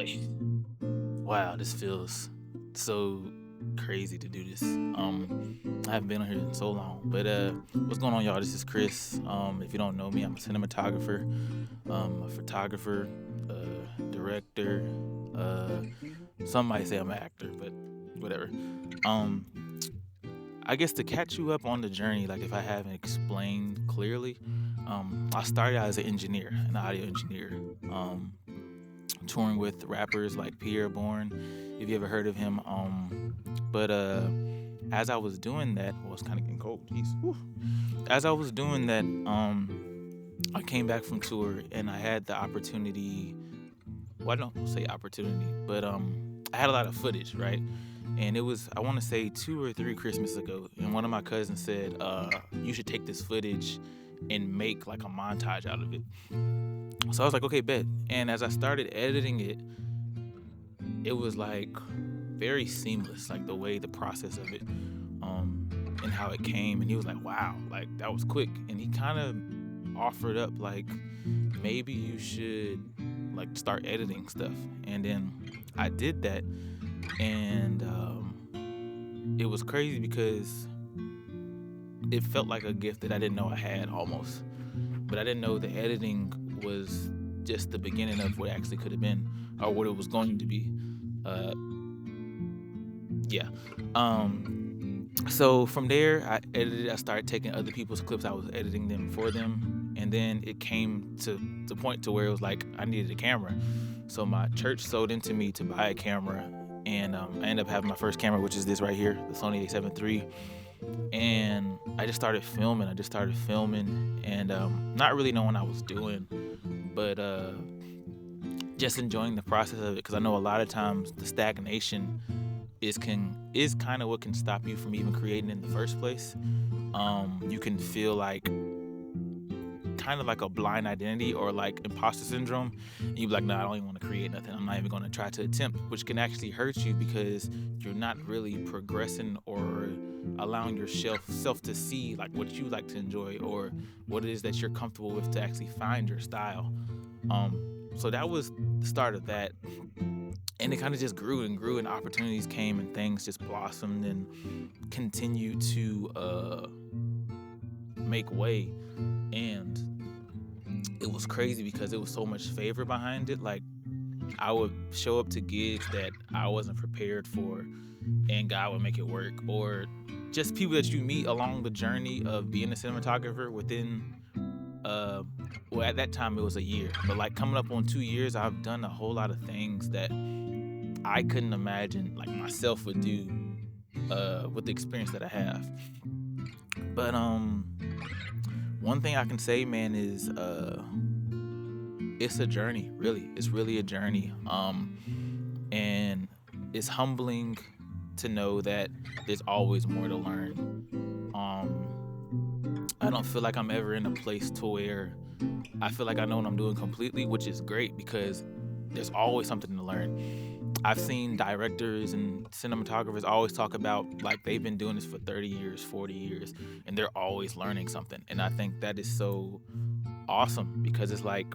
boy. Wow, this feels so crazy to do this. I haven't been on here in so long. But what's going on, y'all? This is Chris. If you don't know me, I'm a cinematographer, a photographer, director. Uh, some might say I'm an actor, but whatever. Um, I guess to catch you up on the journey, like if I haven't explained clearly, I started out as an engineer, an audio engineer. Um, Touring with rappers like Pierre Bourne, if you ever heard of him. But as I was doing that, well, it's kind of getting cold. Jeez. Whew. As I was doing that, I came back from tour and I had the opportunity. Well, I don't say opportunity, but I had a lot of footage, right? And it was, I want to say, 2 or 3 Christmas ago, and one of my cousins said, "You should take this footage and make like a montage out of it." So I was like, okay, bet. And as I started editing it, it was like very seamless, like the way the process of it, and how it came. And he was like, wow, like that was quick. And he kind of offered up like maybe you should like start editing stuff. And then I did that, and it was crazy because it felt like a gift that I didn't know I had almost. But I didn't know the editing was just the beginning of what it actually could have been or what it was going to be. Uh, yeah. So from there, I edited. I started taking other people's clips. I was editing them for them, and then it came to the point to where it was like I needed a camera. So my church sold into me to buy a camera, and I ended up having my first camera, which is this right here, the Sony A7 III. And I just started filming. And not really knowing what I was doing, but just enjoying the process of it. Because I know a lot of times the stagnation is kind of what can stop you from even creating in the first place. You can feel like kind of like a blind identity or like imposter syndrome. And you be like, nah, I don't even want to create nothing. I'm not even going to try to attempt, which can actually hurt you because you're not really progressing or allowing yourself to see like what you like to enjoy or what it is that you're comfortable with to actually find your style. So that was the start of that. And it kind of just grew and grew, and opportunities came and things just blossomed and continued to make way. And it was crazy because it was so much favor behind it. Like I would show up to gigs that I wasn't prepared for, and God would make it work. Or just people that you meet along the journey of being a cinematographer within, well, at that time it was a year, but like coming up on 2 years, I've done a whole lot of things that I couldn't imagine like myself would do with the experience that I have. But one thing I can say, man, is it's a journey. Really, it's really a journey. And it's humbling to know that there's always more to learn. I don't feel like I'm ever in a place to where I feel like I know what I'm doing completely, which is great because there's always something to learn. I've seen directors and cinematographers always talk about like they've been doing this for 30 years, 40 years, and they're always learning something. And I think that is so awesome because it's like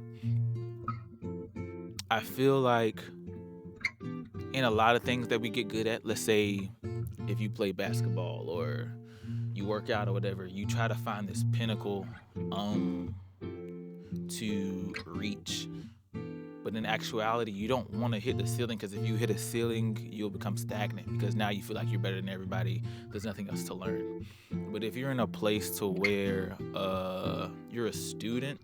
I feel like in a lot of things that we get good at, let's say if you play basketball or you work out or whatever, you try to find this pinnacle to reach. But in actuality, you don't want to hit the ceiling because if you hit a ceiling, you'll become stagnant because now you feel like you're better than everybody. There's nothing else to learn. But if you're in a place to where you're a student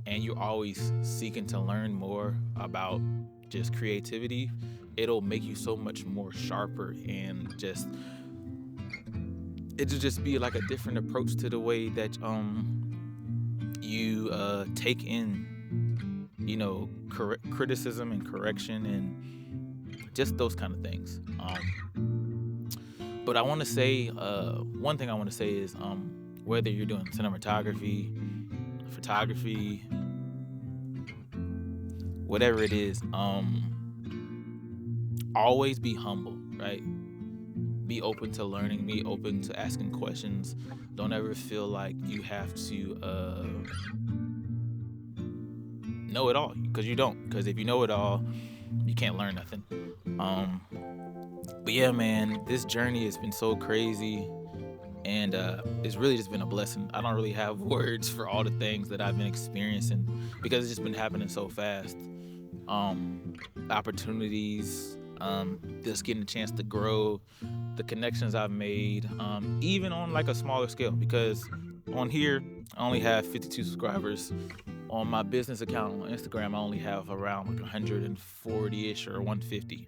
and you're always seeking to learn more about just creativity, it'll make you so much more sharper and just it'll just be like a different approach to the way that you take in criticism and correction and just those kind of things. But I want to say one thing I want to say is whether you're doing cinematography, photography, whatever it is, always be humble, right? Be open to learning, be open to asking questions. Don't ever feel like you have to know it all because you don't. Because if you know it all, you can't learn nothing. Um, but yeah, man, this journey has been so crazy, and it's really just been a blessing. I don't really have words for all the things that I've been experiencing because it's just been happening so fast. um, Opportunities, just getting a chance to grow, the connections I've made, even on like a smaller scale. Because on here, I only have 52 subscribers. On my business account on Instagram, I only have around like 140-ish or 150.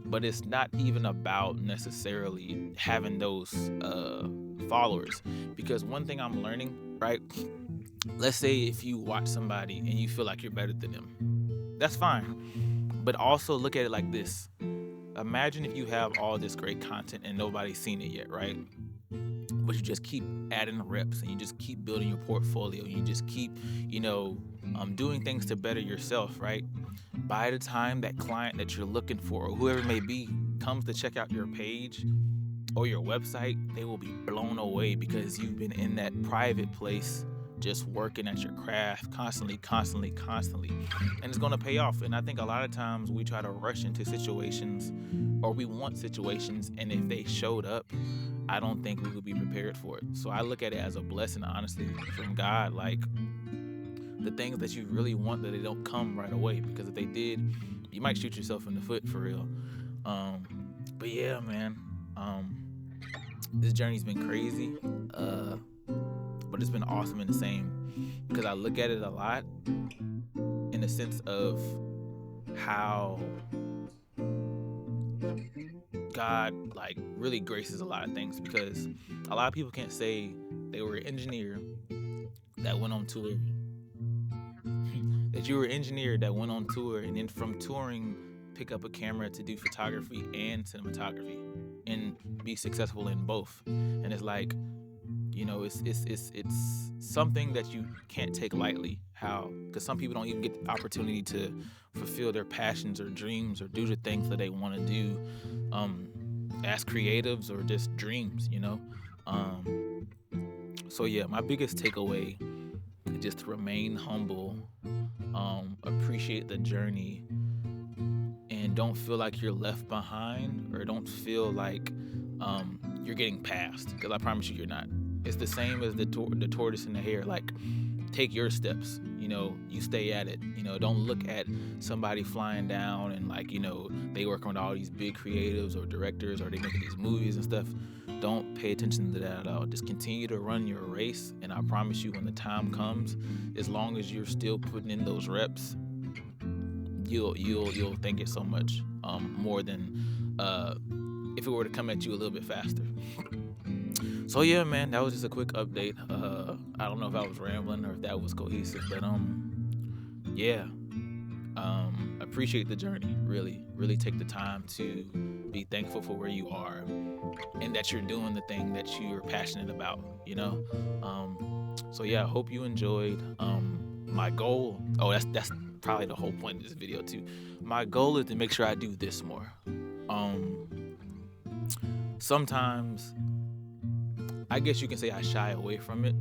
But it's not even about necessarily having those followers. Because one thing I'm learning, right? Let's say if you watch somebody and you feel like you're better than them, that's fine. But also look at it like this. Imagine if you have all this great content and nobody's seen it yet, right? But you just keep adding reps and you just keep building your portfolio and you just keep, doing things to better yourself, right? By the time that client that you're looking for or whoever it may be comes to check out your page or your website, they will be blown away because you've been in that private place just working at your craft constantly, constantly, constantly. And it's going to pay off. And I think a lot of times we try to rush into situations or we want situations. And if they showed up, I don't think we would be prepared for it. So I look at it as a blessing, honestly, from God. Like the things that you really want, that they don't come right away. Because if they did, you might shoot yourself in the foot for real. Um, but yeah, man. This journey's been crazy. But it's been awesome in the same, because I look at it a lot in the sense of how God like really graces a lot of things, because a lot of people can't say they were an engineer that went on tour, that you were an engineer that went on tour and then from touring pick up a camera to do photography and cinematography and be successful in both. And it's like, it's something that you can't take lightly. How? Because some people don't even get the opportunity to fulfill their passions or dreams or do the things that they want to do, as creatives or just dreams. So yeah, my biggest takeaway is just to remain humble, appreciate the journey, and don't feel like you're left behind or don't feel like you're getting passed, because I promise you you're not. It's the same as the tortoise and the hare. Like, take your steps. You stay at it. Don't look at somebody flying down and they work on all these big creatives or directors or they making these movies and stuff. Don't pay attention to that at all. Just continue to run your race, and I promise you, when the time comes, as long as you're still putting in those reps, you'll thank it so much more than if it were to come at you a little bit faster. So yeah, man, that was just a quick update. I don't know if I was rambling or if that was cohesive, but yeah. Appreciate the journey. Really, really take the time to be thankful for where you are and that you're doing the thing that you're passionate about. So yeah, I hope you enjoyed. My goal. Oh, that's probably the whole point of this video too. My goal is to make sure I do this more. Sometimes, I guess you can say I shy away from it.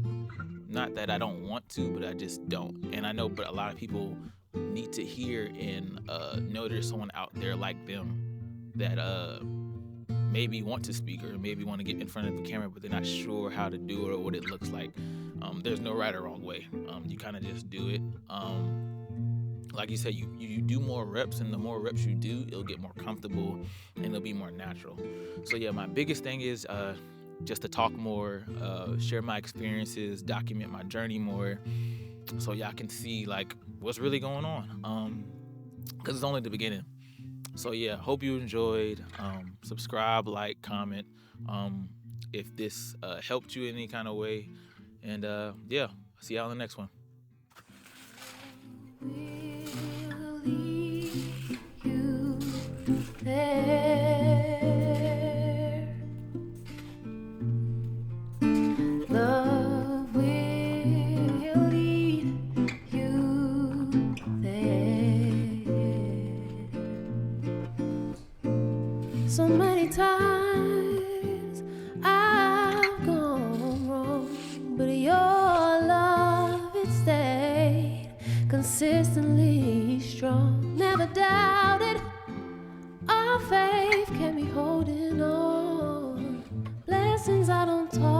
Not that I don't want to, but I just don't. And I know, but a lot of people need to hear and know there's someone out there like them that maybe want to speak or maybe want to get in front of the camera, but they're not sure how to do it or what it looks like. There's no right or wrong way. You kind of just do it. Like you said, you do more reps, and the more reps you do, it'll get more comfortable and it'll be more natural. So yeah, my biggest thing is just to talk more, share my experiences, document my journey more, so y'all can see like what's really going on. Because it's only the beginning. So yeah, hope you enjoyed. Subscribe, like, comment. If this helped you in any kind of way, and yeah, see y'all in the next one. Will leave you there. Love will lead you there. So many times I've gone wrong, but your love, it stayed consistently strong. Never doubted faith kept me holding on. Blessings I don't talk